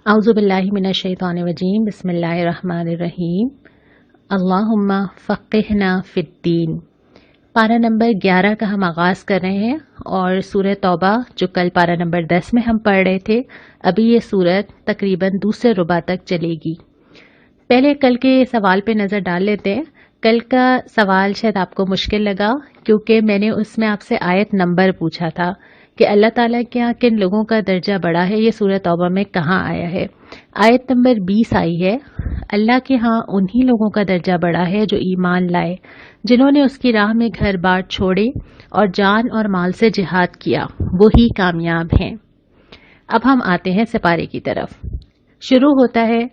اعوذ باللہ من الشیطان الرجیم بسم اللہ الرحمن الرحیم اللہم فقہنا فی الدین۔ پارہ نمبر 11 کا ہم آغاز کر رہے ہیں اور سورہ توبہ جو کل پارہ نمبر 10 میں ہم پڑھ رہے تھے، ابھی یہ سورت تقریباً دوسرے ربع تک چلے گی۔ پہلے کل کے سوال پہ نظر ڈال لیتے ہیں۔ کل کا سوال شاید آپ کو مشکل لگا کیونکہ میں نے اس میں آپ سے آیت نمبر پوچھا تھا کہ اللہ تعالیٰ کے یہاں کن لوگوں کا درجہ بڑا ہے، یہ سورہ توبہ میں کہاں آیا ہے۔ آیت نمبر 20 آئی ہے، اللہ کے ہاں انہی لوگوں کا درجہ بڑا ہے جو ایمان لائے، جنہوں نے اس کی راہ میں گھر بار چھوڑے اور جان اور مال سے جہاد کیا، وہی کامیاب ہیں۔ اب ہم آتے ہیں سپارے کی طرف۔ شروع ہوتا ہے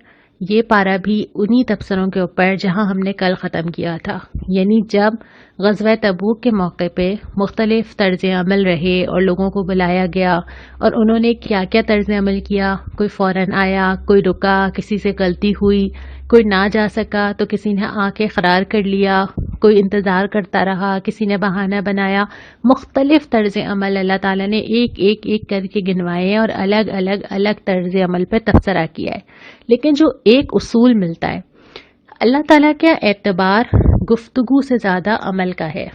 یہ پارہ بھی انہی تبصروں کے اوپر جہاں ہم نے کل ختم کیا تھا، یعنی جب غزوہ تبوک کے موقع پہ مختلف طرز عمل رہے اور لوگوں کو بلایا گیا اور انہوں نے کیا کیا طرز عمل کیا۔ کوئی فوراً آیا، کوئی رکا، کسی سے غلطی ہوئی، کوئی نہ جا سکا تو کسی نے آ کے قرار کر لیا، کوئی انتظار کرتا رہا، کسی نے بہانہ بنایا۔ مختلف طرز عمل اللہ تعالیٰ نے ایک کر کے گنوائے اور الگ طرز عمل پہ تبصرہ کیا ہے، لیکن جو ایک اصول ملتا ہے، اللہ تعالیٰ کا اعتبار گفتگو سے زیادہ عمل کا ہے۔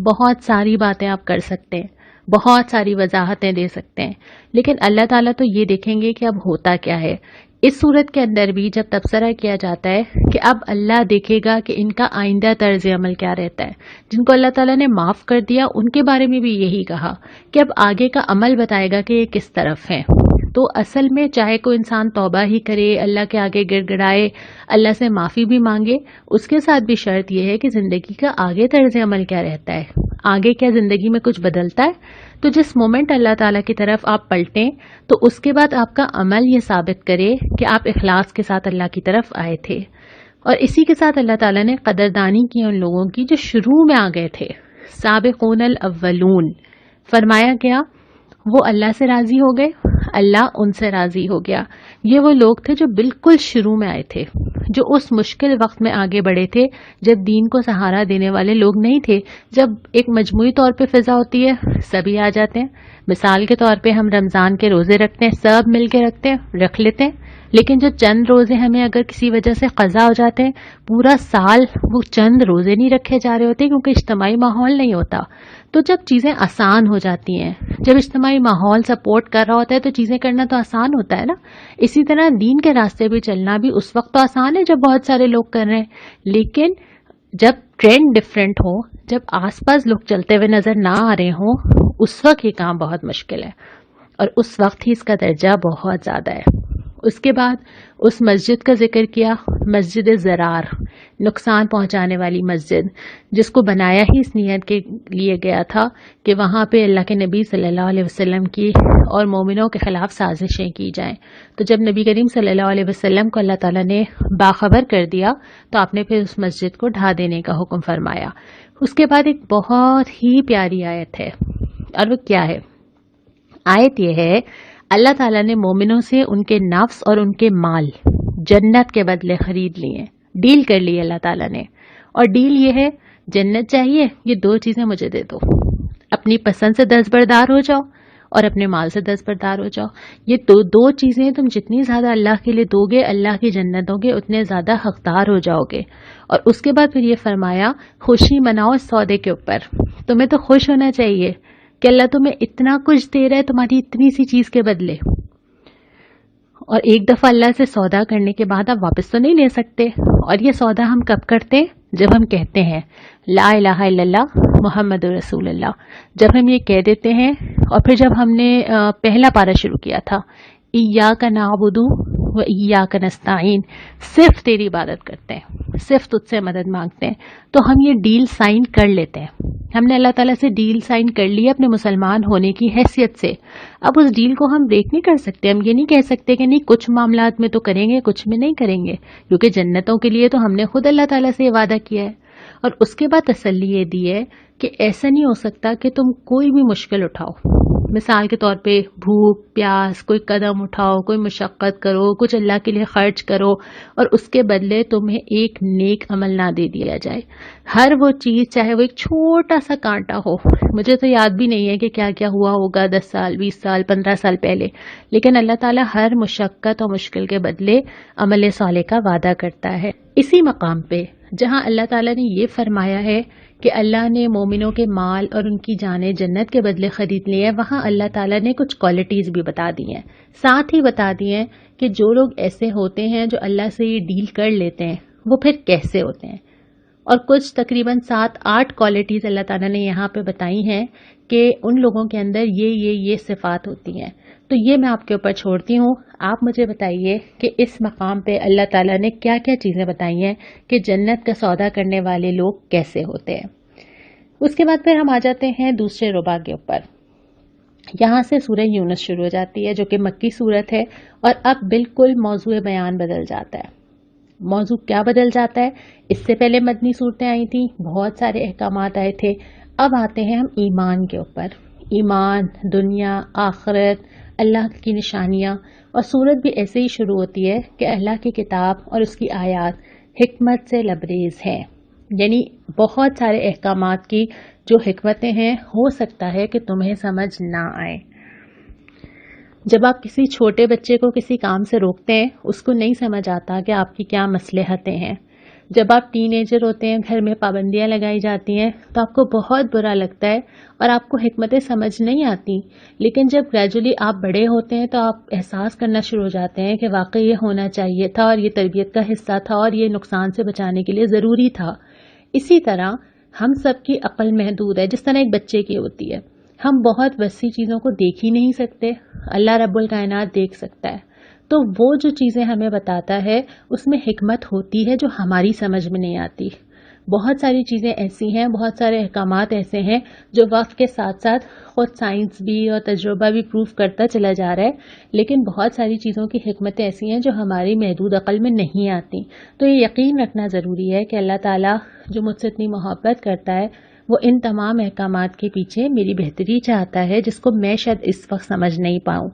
بہت ساری باتیں آپ کر سکتے ہیں، بہت ساری وضاحتیں دے سکتے ہیں، لیکن اللہ تعالیٰ تو یہ دیکھیں گے کہ اب ہوتا کیا ہے۔ اس صورت کے اندر بھی جب تبصرہ کیا جاتا ہے کہ اب اللہ دیکھے گا کہ ان کا آئندہ طرز عمل کیا رہتا ہے۔ جن کو اللہ تعالیٰ نے معاف کر دیا ان کے بارے میں بھی یہی کہا کہ اب آگے کا عمل بتائے گا کہ یہ کس طرف ہے۔ تو اصل میں چاہے کوئی انسان توبہ ہی کرے، اللہ کے آگے گڑ گڑائے، اللہ سے معافی بھی مانگے، اس کے ساتھ بھی شرط یہ ہے کہ زندگی کا آگے طرز عمل کیا رہتا ہے، آگے کیا زندگی میں کچھ بدلتا ہے۔ تو جس مومنٹ اللہ تعالیٰ کی طرف آپ پلٹیں تو اس کے بعد آپ کا عمل یہ ثابت کرے کہ آپ اخلاص کے ساتھ اللہ کی طرف آئے تھے۔ اور اسی کے ساتھ اللہ تعالیٰ نے قدردانی کی ان لوگوں کی جو شروع میں آ گئے تھے، سابقون الاولون۔ فرمایا گیا وہ اللہ سے راضی ہو گئے، اللہ ان سے راضی ہو گیا۔ یہ وہ لوگ تھے جو بالکل شروع میں آئے تھے، جو اس مشکل وقت میں آگے بڑھے تھے جب دین کو سہارا دینے والے لوگ نہیں تھے۔ جب ایک مجموعی طور پہ فضا ہوتی ہے، سبھی آ جاتے ہیں۔ مثال کے طور پہ ہم رمضان کے روزے رکھتے ہیں، سب مل کے رکھ لیتے ہیں، لیکن جو چند روزے ہمیں اگر کسی وجہ سے قضا ہو جاتے ہیں، پورا سال وہ چند روزے نہیں رکھے جا رہے ہوتے کیونکہ اجتماعی ماحول نہیں ہوتا۔ تو جب چیزیں آسان ہو جاتی ہیں، جب اجتماعی ماحول سپورٹ کر رہا ہوتا ہے تو چیزیں کرنا تو آسان ہوتا ہے نا۔ اسی طرح دین کے راستے پہ چلنا بھی اس وقت تو آسان ہے جب بہت سارے لوگ کر رہے ہیں، لیکن جب ٹرینڈ ڈفرینٹ ہو، جب آس پاس لوگ چلتے ہوئے نظر نہ آ رہے ہوں، اس وقت یہ کام بہت مشکل ہے، اور اس وقت ہی اس کا درجہ بہت زیادہ ہے۔ اس کے بعد اس مسجد کا ذکر کیا، مسجد زرار، نقصان پہنچانے والی مسجد، جس کو بنایا ہی اس نیت کے لیے گیا تھا کہ وہاں پہ اللہ کے نبی صلی اللہ علیہ وسلم کی اور مومنوں کے خلاف سازشیں کی جائیں۔ تو جب نبی کریم صلی اللہ علیہ وسلم کو اللہ تعالیٰ نے باخبر کر دیا تو آپ نے پھر اس مسجد کو ڈھا دینے کا حکم فرمایا۔ اس کے بعد ایک بہت ہی پیاری آیت ہے، اور وہ کیا ہے؟ آیت یہ ہے، اللہ تعالیٰ نے مومنوں سے ان کے نفس اور ان کے مال جنت کے بدلے خرید لیے، ڈیل کر لی اللہ تعالیٰ نے۔ اور ڈیل یہ ہے، جنت چاہیے، یہ دو چیزیں مجھے دے دو، اپنی پسند سے دستبردار ہو جاؤ اور اپنے مال سے دستبردار ہو جاؤ۔ یہ دو چیزیں تم جتنی زیادہ اللہ کے لیے دو گے، اللہ کی جنت دو گے، اتنے زیادہ حقدار ہو جاؤ گے۔ اور اس کے بعد پھر یہ فرمایا، خوشی مناؤ اس سودے کے اوپر۔ تمہیں تو خوش ہونا چاہیے کہ اللہ تمہیں اتنا کچھ دے رہا ہے تمہاری اتنی سی چیز کے بدلے۔ اور ایک دفعہ اللہ سے سودا کرنے کے بعد آپ واپس تو نہیں لے سکتے، اور یہ سودا ہم کب کرتے ہیں؟ جب ہم کہتے ہیں لا الہ الا اللہ محمد رسول اللہ۔ جب ہم یہ کہہ دیتے ہیں، اور پھر جب ہم نے پہلا پارہ شروع کیا تھا، ایاک نعبد و ایاک نستعین، صرف تیری عبادت کرتے ہیں، صرف تجھ سے مدد مانگتے ہیں، تو ہم یہ ڈیل سائن کر لیتے ہیں۔ ہم نے اللہ تعالیٰ سے ڈیل سائن کر لی اپنے مسلمان ہونے کی حیثیت سے۔ اب اس ڈیل کو ہم بریک نہیں کر سکتے۔ ہم یہ نہیں کہہ سکتے کہ نہیں کچھ معاملات میں تو کریں گے، کچھ میں نہیں کریں گے، کیونکہ جنتوں کے لیے تو ہم نے خود اللہ تعالیٰ سے یہ وعدہ کیا ہے۔ اور اس کے بعد تسلی یہ دی ہے کہ ایسا نہیں ہو سکتا کہ تم کوئی بھی مشکل اٹھاؤ، مثال کے طور پہ بھوک پیاس، کوئی قدم اٹھاؤ، کوئی مشقت کرو، کچھ اللہ کے لیے خرچ کرو اور اس کے بدلے تمہیں ایک نیک عمل نہ دے دیا جائے. ہر وہ چیز چاہے وہ ایک چھوٹا سا کانٹا ہو، مجھے تو یاد بھی نہیں ہے کہ کیا کیا ہوا ہوگا 10 سال 20 سال 15 سال پہلے، لیکن اللہ تعالیٰ ہر مشقت اور مشکل کے بدلے عمل صالح کا وعدہ کرتا ہے. اسی مقام پہ جہاں اللہ تعالیٰ نے یہ فرمایا ہے کہ اللہ نے مومنوں کے مال اور ان کی جانیں جنت کے بدلے خرید لی ہے، وہاں اللہ تعالیٰ نے کچھ کوالٹیز بھی بتا دی ہیں، ساتھ ہی بتا دی ہیں کہ جو لوگ ایسے ہوتے ہیں جو اللہ سے یہ ڈیل کر لیتے ہیں وہ پھر کیسے ہوتے ہیں. اور کچھ تقریباً 7-8 کوالٹیز اللہ تعالیٰ نے یہاں پہ بتائی ہیں کہ ان لوگوں کے اندر یہ صفات ہوتی ہیں. تو یہ میں آپ کے اوپر چھوڑتی ہوں، آپ مجھے بتائیے کہ اس مقام پہ اللہ تعالیٰ نے کیا کیا چیزیں بتائی ہیں کہ جنت کا سودا کرنے والے لوگ کیسے ہوتے ہیں. اس کے بعد پھر ہم آ جاتے ہیں دوسرے ربع کے اوپر. یہاں سے سورہ یونس شروع ہو جاتی ہے جو کہ مکی صورت ہے، اور اب بالکل موضوع بیان بدل جاتا ہے. موضوع کیا بدل جاتا ہے؟ اس سے پہلے مدنی صورتیں آئی تھیں، بہت سارے احکامات آئے تھے. اب آتے ہیں ہم ایمان کے اوپر. ایمان، دنیا، آخرت، اللہ کی نشانیاں، اور صورت بھی ایسے ہی شروع ہوتی ہے کہ اللہ کی کتاب اور اس کی آیات حکمت سے لبریز ہیں. یعنی بہت سارے احکامات کی جو حکمتیں ہیں ہو سکتا ہے کہ تمہیں سمجھ نہ آئے. جب آپ کسی چھوٹے بچے کو کسی کام سے روکتے ہیں، اس کو نہیں سمجھ آتا کہ آپ کی کیا مصلحتیں ہیں. جب آپ ٹین ایجر ہوتے ہیں، گھر میں پابندیاں لگائی جاتی ہیں تو آپ کو بہت برا لگتا ہے اور آپ کو حکمتیں سمجھ نہیں آتی. لیکن جب گریجولی آپ بڑے ہوتے ہیں تو آپ احساس کرنا شروع ہو جاتے ہیں کہ واقعی یہ ہونا چاہیے تھا اور یہ تربیت کا حصہ تھا اور یہ نقصان سے بچانے کے لیے ضروری تھا. اسی طرح ہم سب کی عقل محدود ہے، جس طرح ایک بچے کی ہوتی ہے. ہم بہت وسیع چیزوں کو دیکھ ہی نہیں سکتے، اللہ رب الکائنات دیکھ سکتا ہے. تو وہ جو چیزیں ہمیں بتاتا ہے اس میں حکمت ہوتی ہے جو ہماری سمجھ میں نہیں آتی. بہت ساری چیزیں ایسی ہیں، بہت سارے احکامات ایسے ہیں جو وقت کے ساتھ ساتھ خود سائنس بھی اور تجربہ بھی پروف کرتا چلا جا رہا ہے، لیکن بہت ساری چیزوں کی حکمتیں ایسی ہیں جو ہماری محدود عقل میں نہیں آتی. تو یہ یقین رکھنا ضروری ہے کہ اللہ تعالیٰ جو مجھ سے اتنی محبت کرتا ہے وہ ان تمام احکامات کے پیچھے میری بہتری چاہتا ہے، جس کو میں شاید اس وقت سمجھ نہیں پاؤں.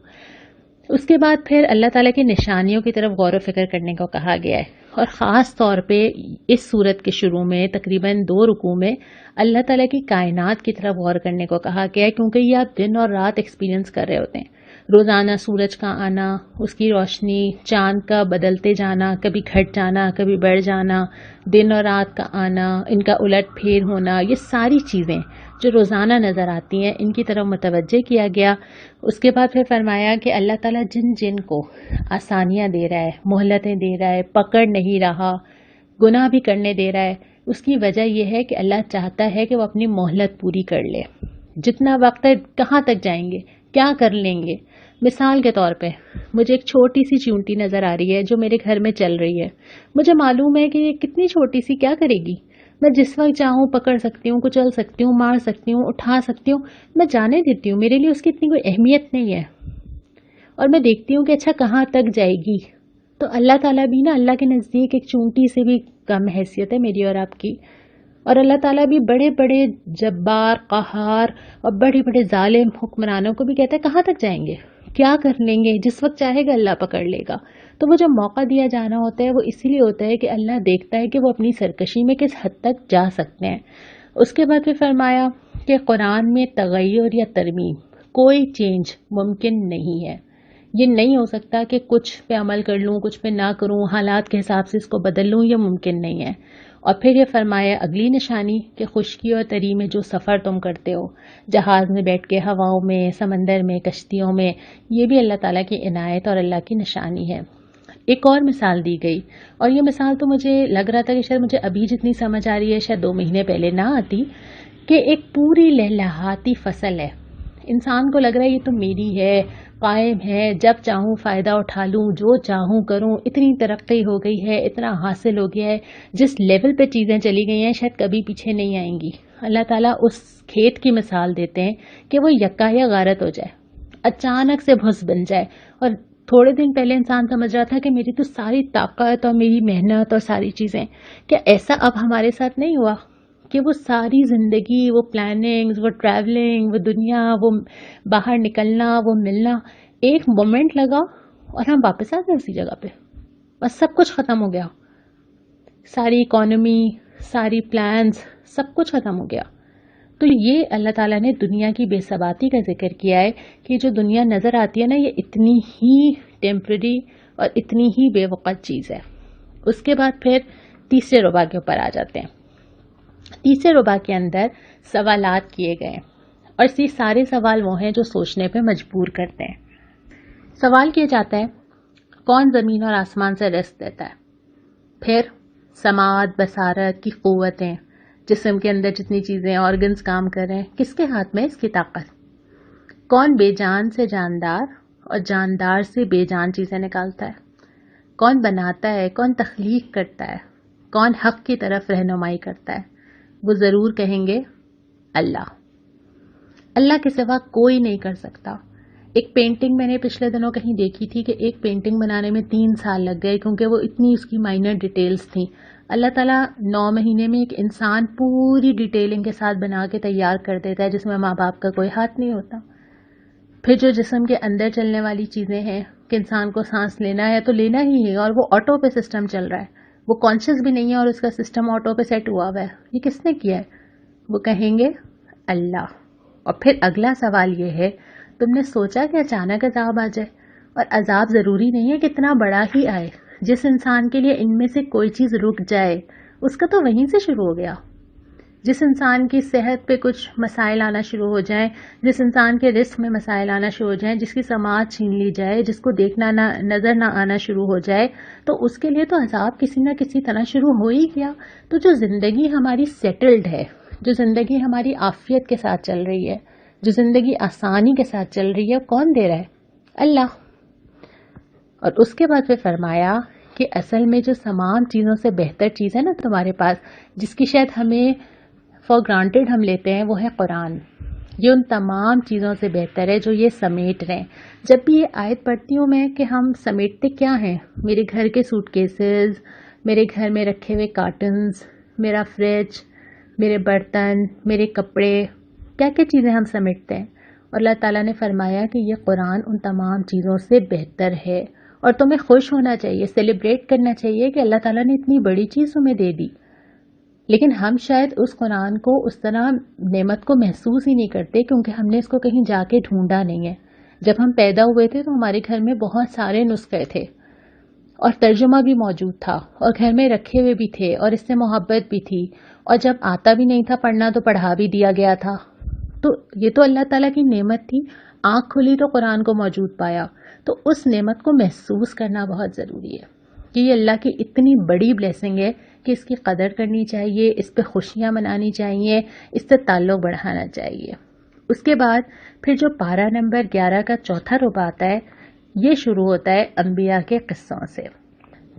اس کے بعد پھر اللہ تعالیٰ کی نشانیوں کی طرف غور و فکر کرنے کو کہا گیا ہے، اور خاص طور پہ اس صورت کے شروع میں تقریباً 2 رکوع میں اللہ تعالیٰ کی کائنات کی طرف غور کرنے کو کہا گیا ہے، کیونکہ یہ آپ دن اور رات ایکسپیرینس کر رہے ہوتے ہیں. روزانہ سورج کا آنا، اس کی روشنی، چاند کا بدلتے جانا، کبھی گھٹ جانا کبھی بڑھ جانا، دن اور رات کا آنا، ان کا الٹ پھیر ہونا، یہ ساری چیزیں جو روزانہ نظر آتی ہیں ان کی طرف متوجہ کیا گیا. اس کے بعد پھر فرمایا کہ اللہ تعالیٰ جن کو آسانیاں دے رہا ہے، مہلتیں دے رہا ہے، پکڑ نہیں رہا، گناہ بھی کرنے دے رہا ہے، اس کی وجہ یہ ہے کہ اللہ چاہتا ہے کہ وہ اپنی مہلت پوری کر لے. جتنا وقت ہے کہاں تک جائیں گے، کیا کر لیں گے. مثال کے طور پہ مجھے ایک چھوٹی سی چونٹی نظر آ رہی ہے جو میرے گھر میں چل رہی ہے. مجھے معلوم ہے کہ یہ کتنی چھوٹی سی کیا کرے گی. میں جس وقت چاہوں پکڑ سکتی ہوں، کچل سکتی ہوں، مار سکتی ہوں، اٹھا سکتی ہوں، میں جانے دیتی ہوں. میرے لیے اس کی اتنی کوئی اہمیت نہیں ہے، اور میں دیکھتی ہوں کہ اچھا کہاں تک جائے گی. تو اللہ تعالیٰ بھی نا، اللہ کے نزدیک ایک چونٹی سے بھی کم حیثیت ہے میری اور آپ کی. اور اللہ تعالیٰ بھی بڑے بڑے جبار، قہار اور بڑے بڑے ظالم حکمرانوں کو بھی کہتا ہے کہاں تک جائیں گے، کیا کر لیں گے. جس وقت چاہے گا اللہ پکڑ لے گا. تو وہ جو موقع دیا جانا ہوتا ہے وہ اسی لیے ہوتا ہے کہ اللہ دیکھتا ہے کہ وہ اپنی سرکشی میں کس حد تک جا سکتے ہیں. اس کے بعد پھر فرمایا کہ قرآن میں تغیر یا ترمیم، کوئی چینج ممکن نہیں ہے. یہ نہیں ہو سکتا کہ کچھ پہ عمل کر لوں کچھ پہ نہ کروں، حالات کے حساب سے اس کو بدل لوں، یہ ممکن نہیں ہے. اور پھر یہ فرمایا اگلی نشانی کہ خشکی اور تری میں جو سفر تم کرتے ہو، جہاز میں بیٹھ کے ہواؤں میں، سمندر میں، کشتیوں میں، یہ بھی اللہ تعالیٰ کی عنایت اور اللہ کی نشانی ہے. ایک اور مثال دی گئی، اور یہ مثال تو مجھے لگ رہا تھا کہ شاید مجھے ابھی جتنی سمجھ آ رہی ہے شاید 2 مہینے پہلے نہ آتی، کہ ایک پوری لہلہاتی فصل ہے. انسان کو لگ رہا ہے یہ تو میری ہے، قائم ہے، جب چاہوں فائدہ اٹھا لوں، جو چاہوں کروں، اتنی ترقی ہو گئی ہے، اتنا حاصل ہو گیا ہے، جس لیول پہ چیزیں چلی گئی ہیں شاید کبھی پیچھے نہیں آئیں گی. اللہ تعالیٰ اس کھیت کی مثال دیتے ہیں کہ وہ یکا یا غارت ہو جائے، اچانک سے بھس بن جائے. اور تھوڑے دن پہلے انسان سمجھ رہا تھا کہ میری تو ساری طاقت اور میری محنت اور ساری چیزیں، کیا ایسا اب ہمارے ساتھ نہیں ہوا؟ کہ وہ ساری زندگی، وہ پلاننگز، وہ ٹریولنگ، وہ دنیا، وہ باہر نکلنا، وہ ملنا، ایک مومنٹ لگا اور ہم واپس آ گئے اسی جگہ پہ، بس سب کچھ ختم ہو گیا، ساری اکانومی، ساری پلانز، سب کچھ ختم ہو گیا۔ تو یہ اللہ تعالیٰ نے دنیا کی بے ثباتی کا ذکر کیا ہے کہ جو دنیا نظر آتی ہے نا، یہ اتنی ہی ٹیمپرری اور اتنی ہی بے وقت چیز ہے۔ اس کے بعد پھر تیسرے ربع کے اوپر آ جاتے ہیں۔ تیسرے ربع کے اندر سوالات کیے گئے اور یہ سارے سوال وہ ہیں جو سوچنے پہ مجبور کرتے ہیں۔ سوال کیا جاتا ہے کون زمین اور آسمان سے رزق دیتا ہے، پھر سماعت، بصارت کی قوتیں، جسم کے اندر جتنی چیزیں، آرگنز کام کر رہے ہیں، کس کے ہاتھ میں اس کی طاقت، کون بے جان سے جاندار اور جاندار سے بے جان چیزیں نکالتا ہے، کون بناتا ہے، کون تخلیق کرتا ہے، کون حق کی طرف رہنمائی کرتا ہے، وہ ضرور کہیں گے اللہ۔ اللہ کے سوا کوئی نہیں کر سکتا۔ ایک پینٹنگ میں نے پچھلے دنوں کہیں دیکھی تھی کہ ایک پینٹنگ بنانے میں 3 سال لگ گئے، کیونکہ وہ اتنی اس کی مائنر ڈیٹیلز تھیں۔ اللہ تعالیٰ 9 مہینے میں ایک انسان پوری ڈیٹیلنگ کے ساتھ بنا کے تیار کر دیتا ہے، جس میں ماں باپ کا کوئی ہاتھ نہیں ہوتا۔ پھر جو جسم کے اندر چلنے والی چیزیں ہیں کہ انسان کو سانس لینا ہے تو لینا ہی ہے، اور وہ آٹو پہ سسٹم چل رہا ہے، وہ کانشیس بھی نہیں ہے اور اس کا سسٹم آٹو پہ سیٹ ہوا ہوا ہے، یہ کس نے کیا ہے؟ وہ کہیں گے اللہ۔ اور پھر اگلا سوال یہ ہے، تم نے سوچا کہ اچانک عذاب آ جائے؟ اور عذاب ضروری نہیں ہے کتنا بڑا ہی آئے۔ جس انسان کے لیے ان میں سے کوئی چیز رک جائے اس کا تو وہیں سے شروع ہو گیا۔ جس انسان کی صحت پہ کچھ مسائل آنا شروع ہو جائیں، جس انسان کے رزق میں مسائل آنا شروع ہو جائیں، جس کی سماعت چھین لی جائے، جس کو دیکھنا نظر نہ آنا شروع ہو جائے، تو اس کے لیے تو عذاب کسی نہ کسی طرح شروع ہو ہی گیا۔ تو جو زندگی ہماری سیٹلڈ ہے، جو زندگی ہماری عافیت کے ساتھ چل رہی ہے، جو زندگی آسانی کے ساتھ چل رہی ہے، کون دے رہا ہے؟ اللہ۔ اور اس کے بعد پھر فرمایا کہ اصل میں جو تمام چیزوں سے بہتر چیز ہے نا تمہارے پاس، جس کی شاید ہمیں فار گرانٹیڈ ہم لیتے ہیں، وہ ہے قرآن۔ یہ ان تمام چیزوں سے بہتر ہے جو یہ سمیٹ رہے ہیں۔ جب بھی یہ آیت پڑھتی ہوں میں کہ ہم سمیٹتے کیا ہیں، میرے گھر کے سوٹ کیسز، میرے گھر میں رکھے ہوئے کارٹنز، میرا فریج، میرے برتن، میرے کپڑے، کیا کیا چیزیں ہم سمیٹتے ہیں۔ اور اللہ تعالیٰ نے فرمایا کہ یہ قرآن ان تمام چیزوں سے بہتر ہے، اور تمہیں خوش ہونا چاہیے، سیلیبریٹ کرنا چاہیے کہ اللہ تعالیٰ نے اتنی بڑی چیز تمہیں دے دی۔ لیکن ہم شاید اس قرآن کو اس طرح نعمت کو محسوس ہی نہیں کرتے، کیونکہ ہم نے اس کو کہیں جا کے ڈھونڈا نہیں ہے۔ جب ہم پیدا ہوئے تھے تو ہمارے گھر میں بہت سارے نسخے تھے اور ترجمہ بھی موجود تھا اور گھر میں رکھے ہوئے بھی تھے اور اس سے محبت بھی تھی، اور جب آتا بھی نہیں تھا پڑھنا تو پڑھا بھی دیا گیا تھا۔ تو یہ تو اللہ تعالیٰ کی نعمت تھی، آنکھ کھلی تو قرآن کو موجود پایا۔ تو اس نعمت کو محسوس کرنا بہت ضروری ہے کہ یہ اللہ کی اتنی بڑی بلیسنگ ہے کہ اس کی قدر کرنی چاہیے، اس پہ خوشیاں منانی چاہیے، اس سے تعلق بڑھانا چاہیے۔ اس کے بعد پھر جو پارہ نمبر 11 کا چوتھا ربع آتا ہے، یہ شروع ہوتا ہے انبیاء کے قصوں سے۔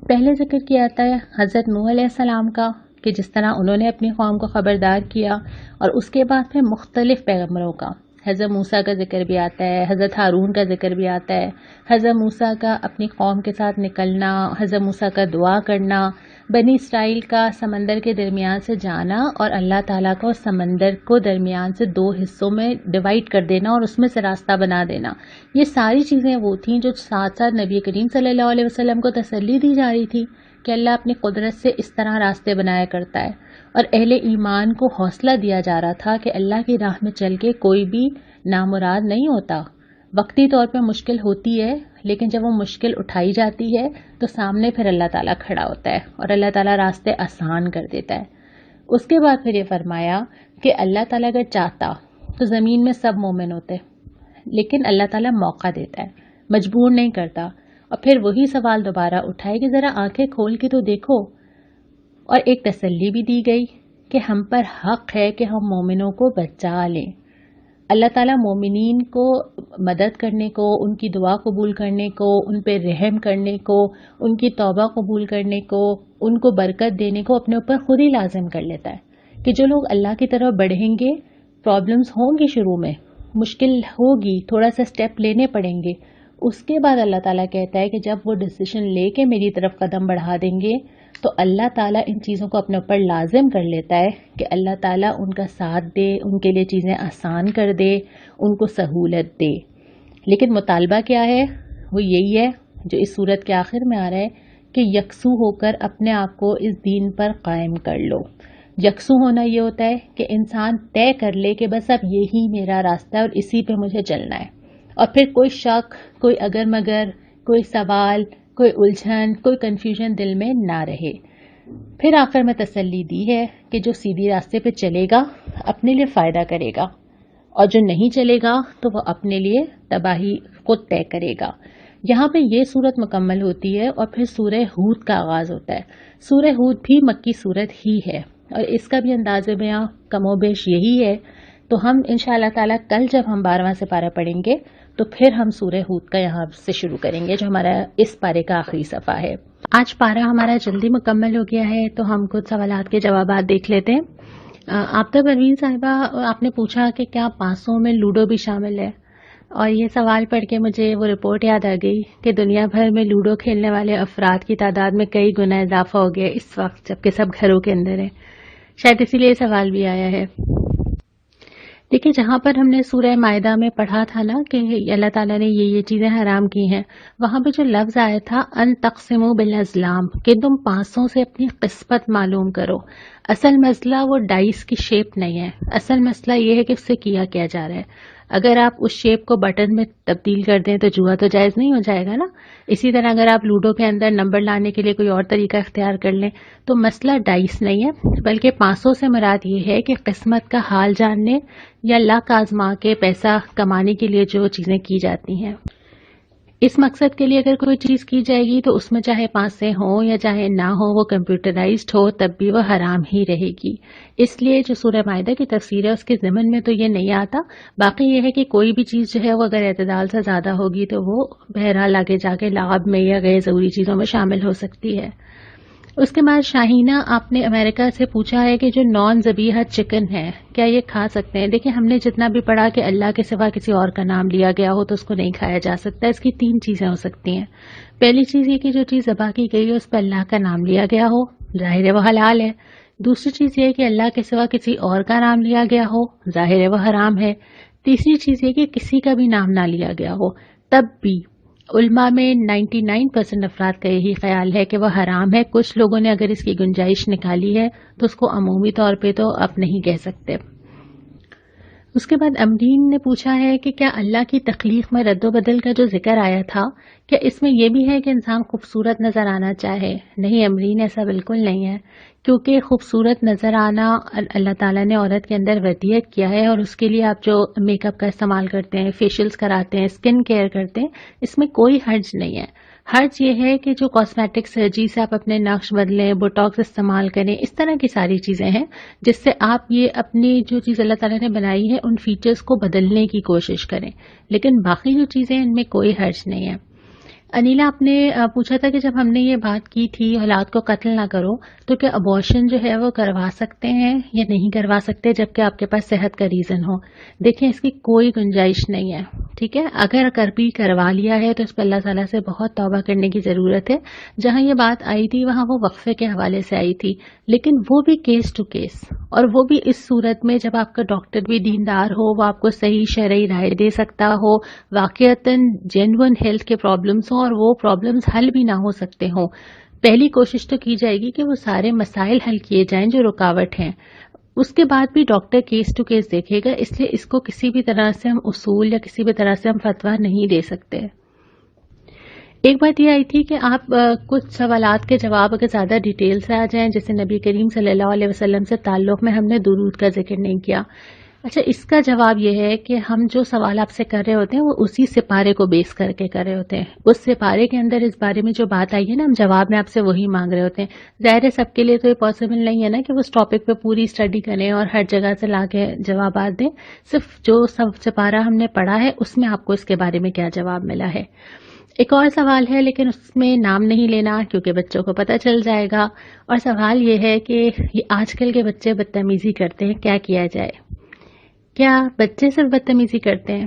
پہلے ذکر کیا جاتا ہے حضرت نوح علیہ السلام کا، کہ جس طرح انہوں نے اپنی قوم کو خبردار کیا، اور اس کے بعد پھر مختلف پیغمبروں کا، حضرت موسیٰ کا ذکر بھی آتا ہے، حضرت ہارون کا ذکر بھی آتا ہے، حضرت موسیٰ کا اپنی قوم کے ساتھ نکلنا، حضرت موسیٰ کا دعا کرنا، بنی اسرائیل کا سمندر کے درمیان سے جانا اور اللہ تعالیٰ کو سمندر کو درمیان سے 2 حصوں میں ڈیوائیڈ کر دینا اور اس میں سے راستہ بنا دینا۔ یہ ساری چیزیں وہ تھیں جو ساتھ ساتھ نبی کریم صلی اللہ علیہ وسلم کو تسلی دی جا رہی تھی کہ اللہ اپنی قدرت سے اس طرح راستے بنایا کرتا ہے، اور اہل ایمان کو حوصلہ دیا جا رہا تھا کہ اللہ کی راہ میں چل کے کوئی بھی نامراد نہیں ہوتا۔ وقتی طور پہ مشکل ہوتی ہے، لیکن جب وہ مشکل اٹھائی جاتی ہے تو سامنے پھر اللہ تعالیٰ کھڑا ہوتا ہے اور اللہ تعالیٰ راستے آسان کر دیتا ہے۔ اس کے بعد پھر یہ فرمایا کہ اللہ تعالیٰ اگر چاہتا تو زمین میں سب مومن ہوتے، لیکن اللہ تعالیٰ موقع دیتا ہے، مجبور نہیں کرتا۔ اور پھر وہی سوال دوبارہ اٹھائے کہ ذرا آنکھیں کھول کے تو دیکھو، اور ایک تسلی بھی دی گئی کہ ہم پر حق ہے کہ ہم مومنوں کو بچا لیں۔ اللہ تعالیٰ مومنین کو مدد کرنے کو، ان کی دعا قبول کرنے کو، ان پہ رحم کرنے کو، ان کی توبہ قبول کرنے کو، ان کو برکت دینے کو اپنے اوپر خود ہی لازم کر لیتا ہے کہ جو لوگ اللہ کی طرف بڑھیں گے، پرابلمز ہوں گی، شروع میں مشکل ہوگی، تھوڑا سا سٹیپ لینے پڑیں گے، اس کے بعد اللہ تعالیٰ کہتا ہے کہ جب وہ ڈیسیشن لے کے میری طرف قدم بڑھا دیں گے تو اللہ تعالیٰ ان چیزوں کو اپنے اوپر لازم کر لیتا ہے کہ اللہ تعالیٰ ان کا ساتھ دے، ان کے لیے چیزیں آسان کر دے، ان کو سہولت دے۔ لیکن مطالبہ کیا ہے؟ وہ یہی ہے جو اس صورت کے آخر میں آ رہا ہے کہ یکسو ہو کر اپنے آپ کو اس دین پر قائم کر لو۔ یکسو ہونا یہ ہوتا ہے کہ انسان طے کر لے کہ بس اب یہی میرا راستہ ہے اور اسی پہ مجھے چلنا ہے، اور پھر کوئی شک، کوئی اگر مگر، کوئی سوال، کوئی الجھن، کوئی کنفیوژن دل میں نہ رہے۔ پھر آخر میں تسلی دی ہے کہ جو سیدھی راستے پہ چلے گا اپنے لیے فائدہ کرے گا، اور جو نہیں چلے گا تو وہ اپنے لیے تباہی خود طے کرے گا۔ یہاں پہ یہ صورت مکمل ہوتی ہے اور پھر سورہ ہود کا آغاز ہوتا ہے۔ سورہ ہود بھی مکی صورت ہی ہے اور اس کا بھی انداز بیاں کم و بیش یہی ہے۔ تو ہم انشاءاللہ تعالیٰ کل جب ہم 12واں سپارہ پڑھیں گے تو پھر ہم سورہ ہود کا یہاں سے شروع کریں گے جو ہمارا اس پارے کا آخری صفحہ ہے۔ آج پارہ ہمارا جلدی مکمل ہو گیا ہے تو ہم کچھ سوالات کے جوابات دیکھ لیتے ہیں۔ آفتہ پروین صاحبہ، آپ نے پوچھا کہ کیا 500 میں لوڈو بھی شامل ہے، اور یہ سوال پڑھ کے مجھے وہ رپورٹ یاد آ گئی کہ دنیا بھر میں لوڈو کھیلنے والے افراد کی تعداد میں کئی گنا اضافہ ہو گیا اس وقت جبکہ سب گھروں کے اندر ہیں۔ شاید اسی لیے سوال بھی آیا ہے۔ دیکھیں، جہاں پر ہم نے سورہ مائدہ میں پڑھا تھا نا کہ اللہ تعالیٰ نے یہ چیزیں حرام کی ہیں، وہاں پہ جو لفظ آیا تھا ان تقسموا بالازلام، کہ تم پانسوں سے اپنی قسمت معلوم کرو۔ اصل مسئلہ وہ ڈائس کی شیپ نہیں ہے، اصل مسئلہ یہ ہے کہ اس سے کیا جا رہا ہے۔ اگر آپ اس شیپ کو بٹن میں تبدیل کر دیں تو جوا تو جائز نہیں ہو جائے گا نا۔ اسی طرح اگر آپ لوڈو کے اندر نمبر لانے کے لیے کوئی اور طریقہ اختیار کر لیں تو مسئلہ ڈائس نہیں ہے، بلکہ 500 سے مراد یہ ہے کہ قسمت کا حال جاننے یا لاک آزما کے پیسہ کمانے کے لیے جو چیزیں کی جاتی ہیں، اس مقصد کے لیے اگر کوئی چیز کی جائے گی تو اس میں چاہے پانسے ہوں یا چاہے نہ ہو، وہ کمپیوٹرائزڈ ہو تب بھی وہ حرام ہی رہے گی۔ اس لیے جو سورہ مائدہ کی تفسیر ہے اس کے ضمن میں تو یہ نہیں آتا۔ باقی یہ ہے کہ کوئی بھی چیز جو ہے وہ اگر اعتدال سے زیادہ ہوگی تو وہ بہرحال آگے جا کے لعب میں یا غیر ضروری چیزوں میں شامل ہو سکتی ہے۔ اس کے بعد شاہینہ، آپ نے امریکہ سے پوچھا ہے کہ جو نان ذبیحہ چکن ہے کیا یہ کھا سکتے ہیں؟ دیکھیں، ہم نے جتنا بھی پڑھا کہ اللہ کے سوا کسی اور کا نام لیا گیا ہو تو اس کو نہیں کھایا جا سکتا۔ اس کی 3 چیزیں ہو سکتی ہیں۔ پہلی چیز یہ کہ جو چیز ذبح کی گئی ہے اس پہ اللہ کا نام لیا گیا ہو، ظاہر ہے وہ حلال ہے۔ دوسری چیز یہ کہ اللہ کے سوا کسی اور کا نام لیا گیا ہو، ظاہر ہے وہ حرام ہے۔ تیسری چیز یہ کہ کسی کا بھی نام نہ لیا گیا ہو، تب بھی علماء میں 99% افراد کا یہی خیال ہے کہ وہ حرام ہے۔ کچھ لوگوں نے اگر اس کی گنجائش نکالی ہے تو اس کو عمومی طور پہ تو اب نہیں کہہ سکتے۔ اس کے بعد امرین نے پوچھا ہے کہ کیا اللہ کی تخلیق میں رد و بدل کا جو ذکر آیا تھا کیا اس میں یہ بھی ہے کہ انسان خوبصورت نظر آنا چاہے؟ نہیں امرین، ایسا بالکل نہیں ہے، کیونکہ خوبصورت نظر آنا اللہ تعالیٰ نے عورت کے اندر ودیت کیا ہے، اور اس کے لیے آپ جو میک اپ کا استعمال کرتے ہیں، فیشیلز کراتے ہیں، اسکن کیئر کرتے ہیں، اس میں کوئی حرج نہیں ہے۔ حرج یہ ہے کہ جو کاسمیٹک سرجری سے آپ اپنے نقش بدلیں، بوٹاکس استعمال کریں، اس طرح کی ساری چیزیں ہیں جس سے آپ یہ اپنی جو چیز اللہ تعالیٰ نے بنائی ہے ان فیچرز کو بدلنے کی کوشش کریں، لیکن باقی جو چیزیں ان میں کوئی حرج نہیں ہے۔ انیلا، آپ نے پوچھا تھا کہ جب ہم نے یہ بات کی تھی اولاد کو قتل نہ کرو تو کیا ابارشن جو ہے وہ کروا سکتے ہیں یا نہیں کروا سکتے جبکہ آپ کے پاس صحت کا ریزن ہو؟ دیکھیں، اس کی کوئی گنجائش نہیں ہے، ٹھیک ہے؟ اگر بھی کروا لیا ہے تو اس پہ اللہ تعالیٰ سے بہت توبہ کرنے کی ضرورت ہے۔ جہاں یہ بات آئی تھی وہاں وہ وقفے کے حوالے سے آئی تھی، لیکن وہ بھی کیس ٹو کیس، اور وہ بھی اس صورت میں جب آپ کا ڈاکٹر بھی دیندار ہو، وہ آپ کو صحیح شرعی رائے دے سکتا ہو، واقعتاً جینوئن ہیلتھ کے پرابلمس ہوں اور وہ پرابلمس حل بھی نہ ہو سکتے ہوں۔ پہلی کوشش تو کی جائے گی کہ وہ سارے مسائل حل کیے جائیں جو رکاوٹ ہیں، اس کے بعد بھی ڈاکٹر کیس ٹو کیس دیکھے گا، اس لیے اس کو کسی بھی طرح سے ہم اصول یا کسی بھی طرح سے ہم فتویٰ نہیں دے سکتے۔ ایک بات یہ آئی تھی کہ آپ کچھ سوالات کے جواب اگر زیادہ ڈیٹیل سے آ جائیں، جیسے نبی کریم صلی اللہ علیہ وسلم سے تعلق میں ہم نے درود کا ذکر نہیں کیا۔ اچھا، اس کا جواب یہ ہے کہ ہم جو سوال آپ سے کر رہے ہوتے ہیں وہ اسی سپارے کو بیس کر کے کر رہے ہوتے ہیں۔ اس سپارے کے اندر اس بارے میں جو بات آئی ہے نا، ہم جواب میں آپ سے وہی مانگ رہے ہوتے ہیں۔ ظاہر ہے سب کے لیے تو یہ پاسبل نہیں ہے نا کہ وہ اس ٹاپک پہ پوری اسٹڈی کریں اور ہر جگہ سے لا کے جوابات دیں۔ صرف جو سپارہ ہم نے پڑھا ہے اس میں آپ کو اس کے بارے میں کیا جواب ملا ہے۔ ایک اور سوال ہے لیکن اس میں نام نہیں لینا کیونکہ بچوں کو پتہ چل جائے گا، اور سوال یہ ہے کہ آج کل کے بچے بدتمیزی کرتے ہیں، کیا کیا جائے؟ کیا بچے صرف بدتمیزی کرتے ہیں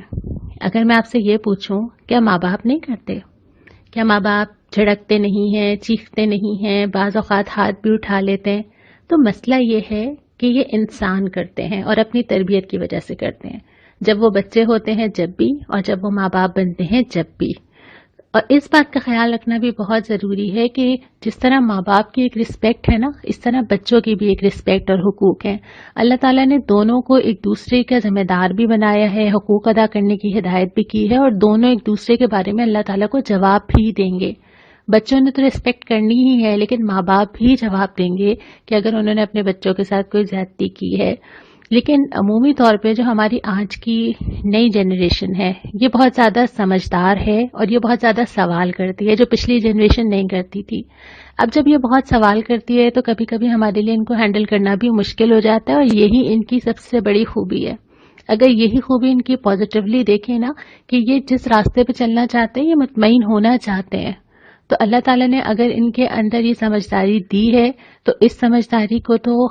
اگر میں آپ سے یہ پوچھوں کیا ماں باپ نہیں کرتے؟ کیا ماں باپ جھڑکتے نہیں ہیں، چیختے نہیں ہیں، بعض اوقات ہاتھ بھی اٹھا لیتے ہیں؟ تو مسئلہ یہ ہے کہ یہ انسان کرتے ہیں اور اپنی تربیت کی وجہ سے کرتے ہیں، جب وہ بچے ہوتے ہیں جب بھی، اور جب وہ ماں باپ بنتے ہیں جب بھی۔ اور اس بات کا خیال رکھنا بھی بہت ضروری ہے کہ جس طرح ماں باپ کی ایک رسپیکٹ ہے نا، اس طرح بچوں کی بھی ایک رسپیکٹ اور حقوق ہیں۔ اللہ تعالیٰ نے دونوں کو ایک دوسرے کا ذمہ دار بھی بنایا ہے، حقوق ادا کرنے کی ہدایت بھی کی ہے، اور دونوں ایک دوسرے کے بارے میں اللہ تعالیٰ کو جواب بھی دیں گے۔ بچوں نے تو ریسپیکٹ کرنی ہی ہے، لیکن ماں باپ بھی جواب دیں گے کہ اگر انہوں نے اپنے بچوں کے ساتھ کوئی زیادتی کی ہے۔ لیکن عمومی طور پہ جو ہماری آج کی نئی جنریشن ہے یہ بہت زیادہ سمجھدار ہے اور یہ بہت زیادہ سوال کرتی ہے، جو پچھلی جنریشن نہیں کرتی تھی۔ اب جب یہ بہت سوال کرتی ہے تو کبھی کبھی ہمارے لیے ان کو ہینڈل کرنا بھی مشکل ہو جاتا ہے، اور یہی ان کی سب سے بڑی خوبی ہے۔ اگر یہی خوبی ان کی پازیٹیولی دیکھیں نا کہ یہ جس راستے پہ چلنا چاہتے ہیں، یہ مطمئن ہونا چاہتے ہیں، تو اللہ تعالیٰ نے اگر ان کے اندر یہ سمجھداری دی ہے تو اس سمجھداری کو تو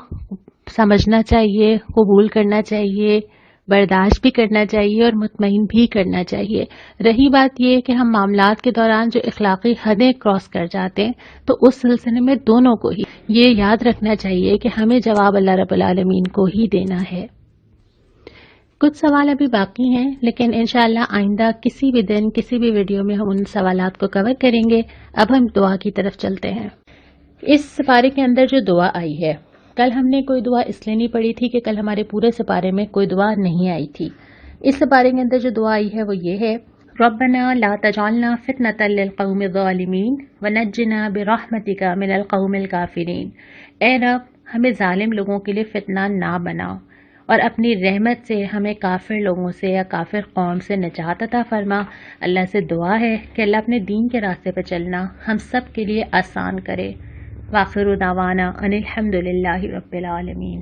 سمجھنا چاہیے، قبول کرنا چاہیے، برداشت بھی کرنا چاہیے اور مطمئن بھی کرنا چاہیے۔ رہی بات یہ کہ ہم معاملات کے دوران جو اخلاقی حدیں کراس کر جاتے ہیں تو اس سلسلے میں دونوں کو ہی یہ یاد رکھنا چاہیے کہ ہمیں جواب اللہ رب العالمین کو ہی دینا ہے۔ کچھ سوال ابھی باقی ہیں، لیکن انشاءاللہ آئندہ کسی بھی دن کسی بھی ویڈیو میں ہم ان سوالات کو کور کریں گے۔ اب ہم دعا کی طرف چلتے ہیں۔ اس سپارے کے اندر جو دعا آئی ہے، کل ہم نے کوئی دعا اس لیے نہیں پڑھی تھی کہ کل ہمارے پورے سپارے میں کوئی دعا نہیں آئی تھی۔ اس سپارے کے اندر جو دعا آئی ہے وہ یہ ہے، ربنا لا تجعلنا فتنة للقوم الظالمین ونجنا برحمتک من القوم الکافرین۔ اے رب، ہمیں ظالم لوگوں کے لیے فتنہ نہ بناؤ اور اپنی رحمت سے ہمیں کافر لوگوں سے یا کافر قوم سے نجات عطا فرما۔ اللہ سے دعا ہے کہ اللہ اپنے دین کے راستے پہ چلنا ہم سب کے لیے آسان کرے۔ وآخر دعوانا ان الحمد للہ رب العالمین۔